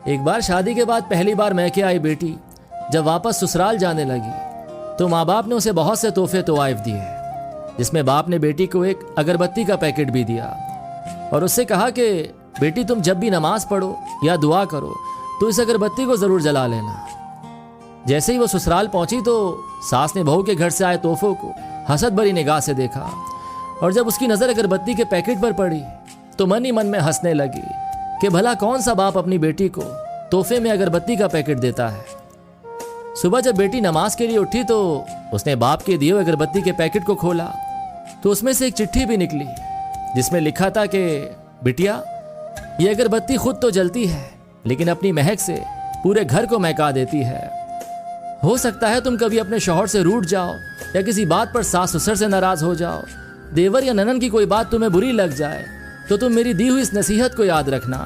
एक बार शादी के बाद पहली बार मैके आई बेटी जब वापस ससुराल जाने लगी तो माँ बाप ने उसे बहुत से तोहफे तोवाइफ दिए, जिसमें बाप ने बेटी को एक अगरबत्ती का पैकेट भी दिया और उससे कहा कि बेटी तुम जब भी नमाज पढ़ो या दुआ करो तो इस अगरबत्ती को जरूर जला लेना। जैसे ही वो ससुराल पहुंची तो सास ने बहू के घर से आए तोहफों को हसद भरी निगाह से देखा और जब उसकी नजर अगरबत्ती के पैकेट पर पड़ी तो मन ही मन में हंसने लगी कि भला कौन सा बाप अपनी बेटी को तोहफे में अगरबत्ती का पैकेट देता है। सुबह जब बेटी नमाज के लिए उठी तो उसने बाप के दिए हुए अगरबत्ती के पैकेट को खोला तो उसमें से एक चिट्ठी भी निकली जिसमें लिखा था कि बिटिया, ये अगरबत्ती खुद तो जलती है लेकिन अपनी महक से पूरे घर को महका देती है। हो सकता है तुम कभी अपने शौहर से रूठ जाओ या किसी बात पर सास ससुर से नाराज हो जाओ, देवर या ननन की कोई बात तुम्हें बुरी लग जाए तो तुम मेरी दी हुई इस नसीहत को याद रखना,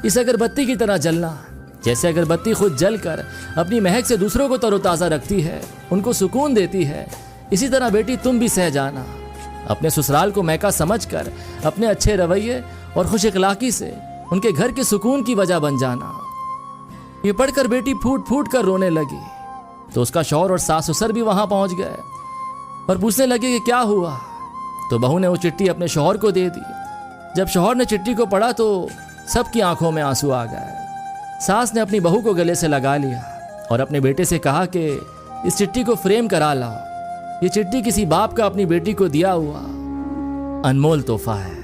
इस अगरबत्ती की तरह जलना। जैसे अगरबत्ती खुद जलकर अपनी महक से दूसरों को तरोताज़ा रखती है, उनको सुकून देती है, इसी तरह बेटी तुम भी सह जाना। अपने ससुराल को मैका समझकर अपने अच्छे रवैये और खुश इखलाकी से उनके घर के सुकून की वजह बन जाना। ये पढ़कर बेटी फूट फूट कर रोने लगी तो उसका शौहर और सास ससुर भी वहां पहुंच गए और पूछने लगे कि क्या हुआ। तो बहू ने वो चिट्ठी अपने शौहर को दे दी। जब शौहर ने चिट्ठी को पढ़ा तो सबकी आंखों में आंसू आ गए। सास ने अपनी बहू को गले से लगा लिया और अपने बेटे से कहा कि इस चिट्ठी को फ्रेम करा लाओ, ये चिट्ठी किसी बाप का अपनी बेटी को दिया हुआ अनमोल तोहफा है।